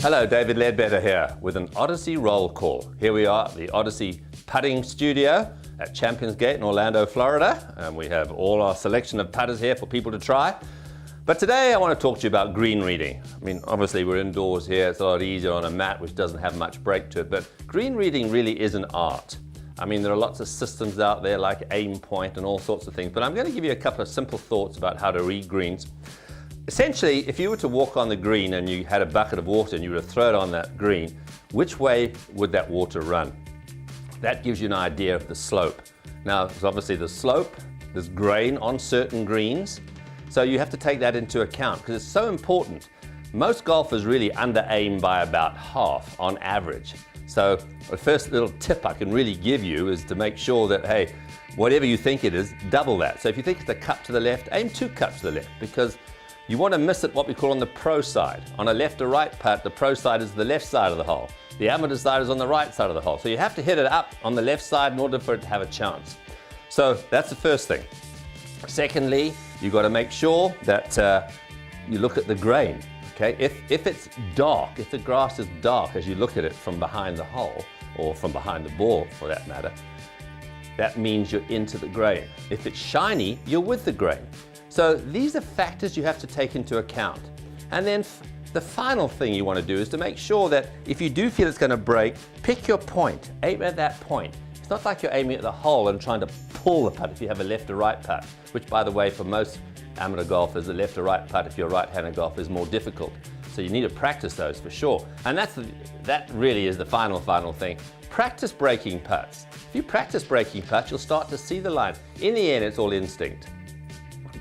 Hello, David Leadbetter here with an Odyssey roll call. Here we are at the Odyssey putting studio at Champions Gate in Orlando, Florida. And we have all our selection of putters here for people to try. But today I want to talk to you about green reading. I mean, obviously we're indoors here. It's a lot easier on a mat which doesn't have much break to it. But green reading really is an art. I mean, there are lots of systems out there like aim point and all sorts of things. But I'm going to give you a couple of simple thoughts about how to read greens. Essentially, if you were to walk on the green and you had a bucket of water and you were to throw it on that green, which way would that water run? That gives you an idea of the slope. Now, there's obviously the slope, there's grain on certain greens, so you have to take that into account because it's so important. Most golfers really under-aim by about half on average. So the first little tip I can really give you is to make sure that, hey, whatever you think it is, double that. So if you think it's a cup to the left, aim 2 cups to the left, because you want to miss it what we call on the pro side. On a left or right putt, the pro side is the left side of the hole. The amateur side is on the right side of the hole. So you have to hit it up on the left side in order for it to have a chance. So that's the first thing. Secondly, you've got to make sure that you look at the grain. Okay? If it's dark, if the grass is dark as you look at it from behind the hole, or from behind the ball for that matter, that means you're into the grain. If it's shiny, you're with the grain. So these are factors you have to take into account. And then the final thing you want to do is to make sure that if you do feel it's going to break, pick your point, aim at that point. It's not like you're aiming at the hole and trying to pull the putt if you have a left or right putt, which by the way, for most amateur golfers, the left or right putt, if you're a right-handed golfer, is more difficult. So you need to practice those for sure. And that really is the final thing. Practice breaking putts. If you practice breaking putts, you'll start to see the line. In the end, it's all instinct.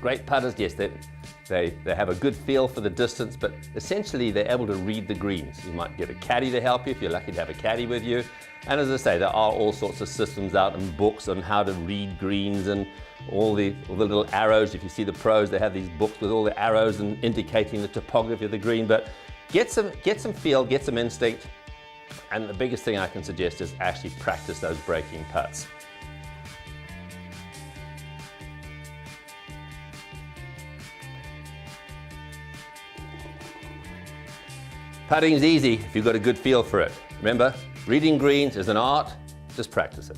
Great putters, yes, they have a good feel for the distance, but essentially they're able to read the greens. You might get a caddy to help you if you're lucky to have a caddy with you. And as I say, there are all sorts of systems out and books on how to read greens and all the little arrows. If you see the pros, they have these books with all the arrows and indicating the topography of the green. But get some feel, get some instinct. And the biggest thing I can suggest is actually practice those breaking putts. Putting is easy if you've got a good feel for it. Remember, reading greens is an art, just practice it.